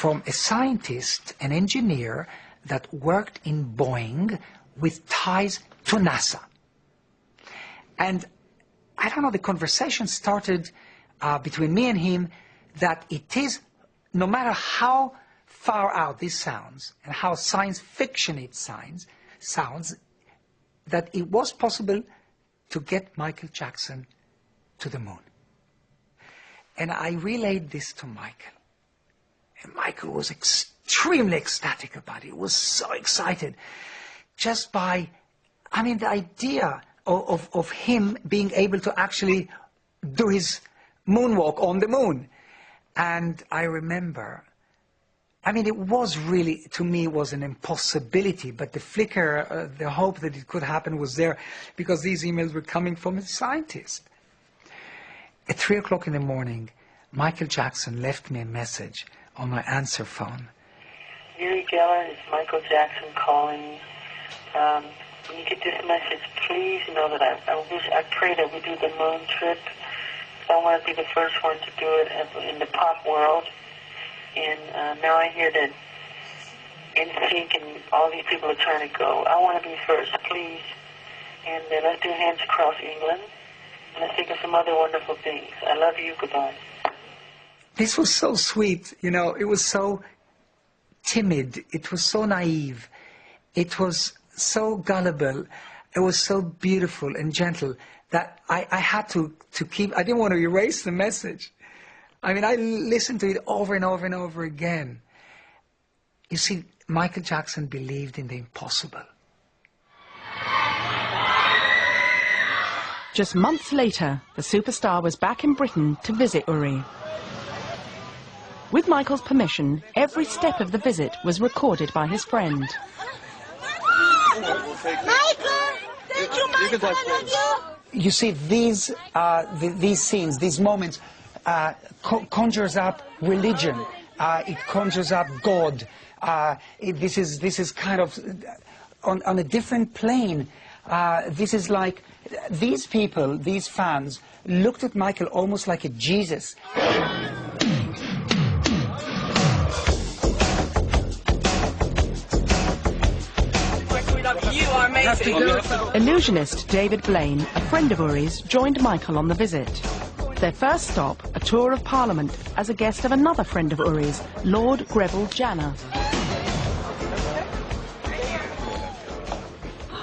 from a scientist, an engineer that worked in Boeing with ties to NASA. And I don't know, the conversation started between me and him that it is, no matter how far out this sounds and how science fiction it sounds, that it was possible to get Michael Jackson to the moon. And I relayed this to Michael. And Michael was extremely ecstatic about it. He was so excited. Just by, I mean, the idea of him being able to actually do his moonwalk on the moon. And I remember, I mean, it was really, to me, it was an impossibility, but the flicker, the hope that it could happen was there, because these emails were coming from a scientist. At 3 o'clock in the morning, Michael Jackson left me a message on my answer phone. Uri Geller, it's Michael Jackson calling. When you get this message, please know that I pray that we do the moon trip. I want to be the first one to do it in the pop world. And now I hear that NSYNC and all these people are trying to go. I want to be first, please. And let's do Hands Across England. And let's think of some other wonderful things. I love you. Goodbye. This was so sweet, you know. It was so timid. It was so naive. It was so gullible. It was so beautiful and gentle that I had to keep, I didn't want to erase the message. I mean, I listened to it over and over and over again. You see, Michael Jackson believed in the impossible. Just months later, the superstar was back in Britain to visit Uri. With Michael's permission, every step of the visit was recorded by his friend. Michael! Thank you, Michael! I love you! You see, these scenes, these moments, conjures up religion. It conjures up God. This is kind of on a different plane. This is like these people, these fans, looked at Michael almost like a Jesus. You are amazing. Illusionist David Blaine, a friend of Uri's, joined Michael on the visit. Their first stop, a tour of Parliament as a guest of another friend of Uri's, Lord Greville Janner.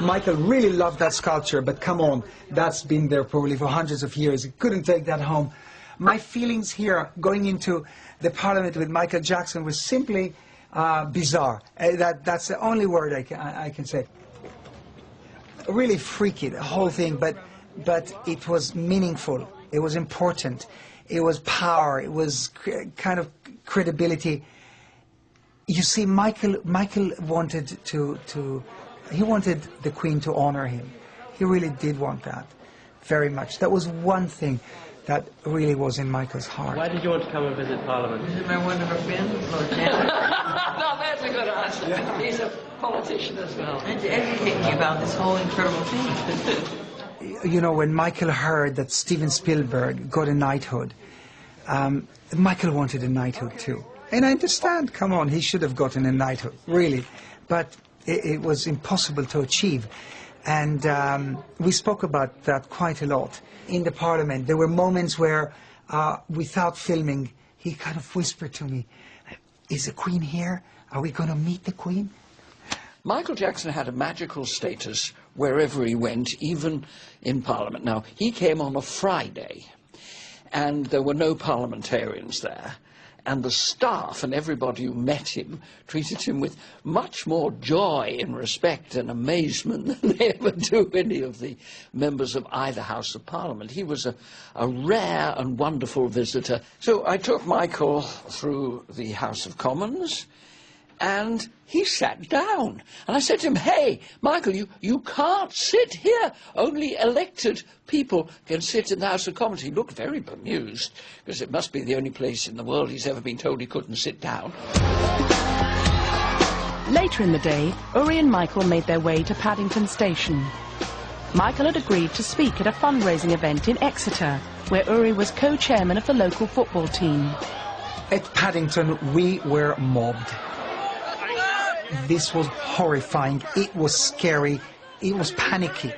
Michael really loved that sculpture, but come on, that's been there probably for hundreds of years. He couldn't take that home. My feelings here, going into the Parliament with Michael Jackson, was simply bizarre. That's the only word I can say. Really freaky, the whole thing, but it was meaningful. It was important. It was power. It was kind of credibility. You see, Michael wanted he wanted the Queen to honor him. He really did want that, very much. That was one thing that really was in Michael's heart. Why did you want to come and visit Parliament? This is my wonderful friend, Lord Janner. No, that's a good answer. Yeah. He's a politician as well. And to educate me about this whole incredible thing. You know, when Michael heard that Steven Spielberg got a knighthood, Michael wanted a knighthood too. And I understand, come on, he should have gotten a knighthood, really. But it was impossible to achieve. And we spoke about that quite a lot in the Parliament. There were moments where, without filming, he kind of whispered to me, "Is the Queen here? Are we going to meet the Queen?" Michael Jackson had a magical status wherever he went, even in Parliament. Now, he came on a Friday, and there were no parliamentarians there. And the staff and everybody who met him treated him with much more joy and respect and amazement than they ever do any of the members of either House of Parliament. He was a rare and wonderful visitor. So I took Michael through the House of Commons, and he sat down. And I said to him, "Hey, Michael, you can't sit here. Only elected people can sit in the House of Commons." He looked very bemused, because it must be the only place in the world he's ever been told he couldn't sit down. Later in the day, Uri and Michael made their way to Paddington Station. Michael had agreed to speak at a fundraising event in Exeter, where Uri was co-chairman of the local football team. At Paddington, we were mobbed. This was horrifying. It was scary. It was panicky.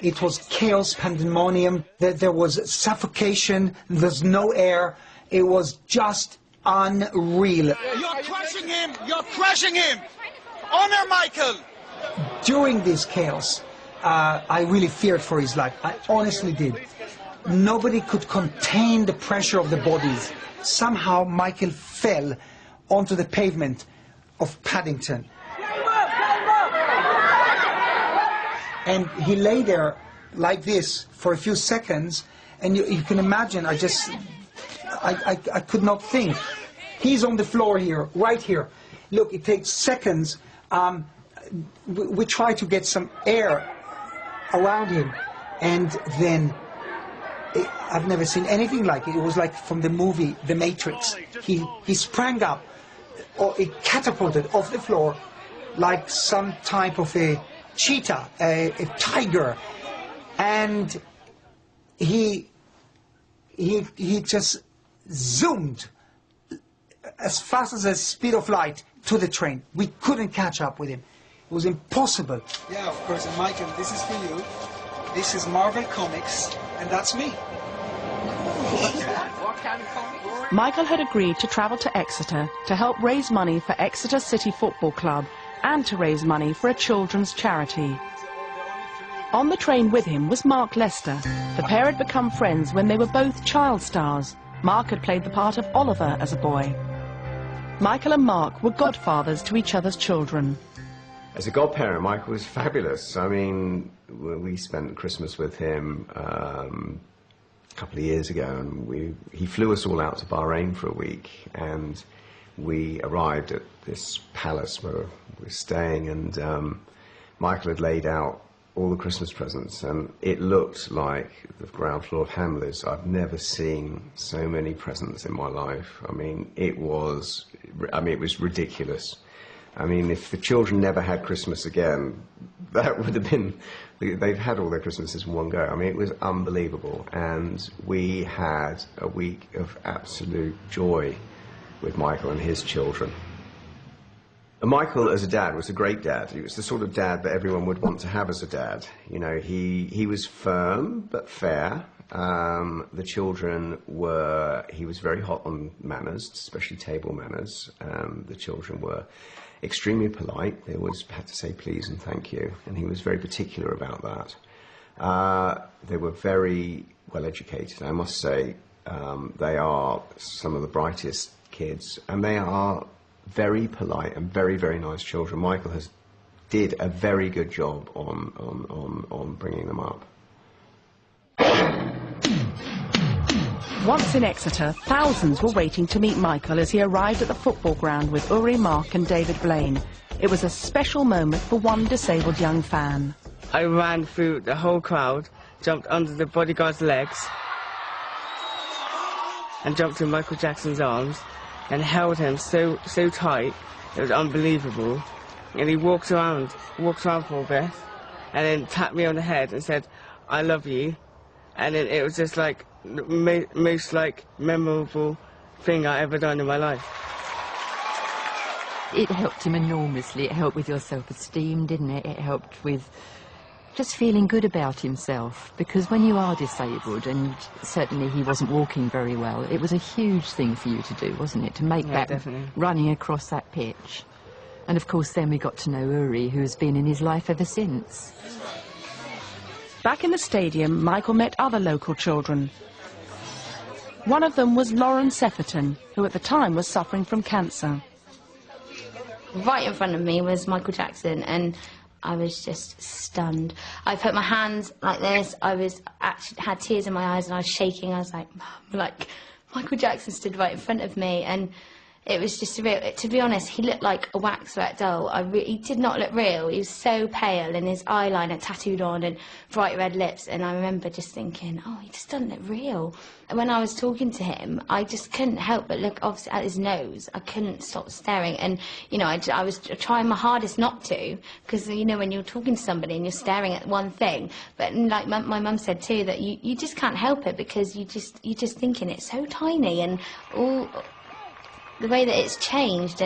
It was chaos, pandemonium. There was suffocation. There's no air. It was just unreal. You're crushing him! You're crushing him! Honor Michael! During this chaos, I really feared for his life. I honestly did. Nobody could contain the pressure of the bodies. Somehow Michael fell onto the pavement of Paddington. And he lay there like this for a few seconds, and you can imagine, I could not think. He's on the floor here, right here. Look, it takes seconds. We try to get some air around him, and then I've never seen anything like it. It was like from the movie The Matrix. He sprang up, or it catapulted off the floor like some type of a cheetah, a tiger, and he just zoomed as fast as the speed of light to the train. We couldn't catch up with him. It was impossible. Yeah, of course, and Michael, this is for you. This is Marvel Comics, and that's me. Michael had agreed to travel to Exeter to help raise money for Exeter City Football Club and to raise money for a children's charity. On the train with him was Mark Lester. The pair had become friends when they were both child stars. Mark had played the part of Oliver as a boy. Michael and Mark were godfathers to each other's children. As a godparent, Michael was fabulous. I mean, we spent Christmas with him a couple of years ago, and he flew us all out to Bahrain for a week, and we arrived at this palace where we were staying, and Michael had laid out all the Christmas presents, and it looked like the ground floor of Hamleys. I've never seen so many presents in my life. I mean, it was ridiculous. I mean, if the children never had Christmas again, that would have been, they've had all their Christmases in one go. I mean, it was unbelievable, and we had a week of absolute joy with Michael and his children. And Michael, as a dad, was a great dad. He was the sort of dad that everyone would want to have as a dad. You know, he was firm but fair. The children he was very hot on manners, especially table manners. The children were extremely polite. They always had to say please and thank you, and he was very particular about that. They were very well educated, I must say. They are some of the brightest kids, and they are very polite and very, very nice children. Michael did a very good job on bringing them up. Once in Exeter, thousands were waiting to meet Michael as he arrived at the football ground with Uri, Mark and David Blaine. It was a special moment for one disabled young fan. I ran through the whole crowd, jumped under the bodyguard's legs, and jumped in Michael Jackson's arms, and held him so tight, it was unbelievable. And he walked around for a bit, and then tapped me on the head and said, "I love you." And then it was just like the most memorable thing I ever done in my life. It helped him enormously. It helped with your self-esteem, didn't it? It helped with just feeling good about himself, because when you are disabled, and certainly he wasn't walking very well, it was a huge thing for you to do, wasn't it, to make that definitely. Running across that pitch. And of course then we got to know Uri, who has been in his life ever since. Back in the stadium, Michael met other local children. One of them was Lauren Sefferton, who at the time was suffering from cancer. Right in front of me was Michael Jackson, and I was just stunned. I put my hands like this. I had tears in my eyes, and I was shaking. I was like, Mum, like Michael Jackson stood right in front of me, and it was just surreal. To be honest, he looked like a waxwork doll. He did not look real. He was so pale, and his eyeliner tattooed on, and bright red lips. And I remember just thinking, oh, he just doesn't look real. And when I was talking to him, I just couldn't help but look obviously at his nose. I couldn't stop staring. And, you know, I was trying my hardest not to, because, you know, when you're talking to somebody and you're staring at one thing. But like my mum said too, that you just can't help it, because you're just thinking it's so tiny, and all the way that it's changed.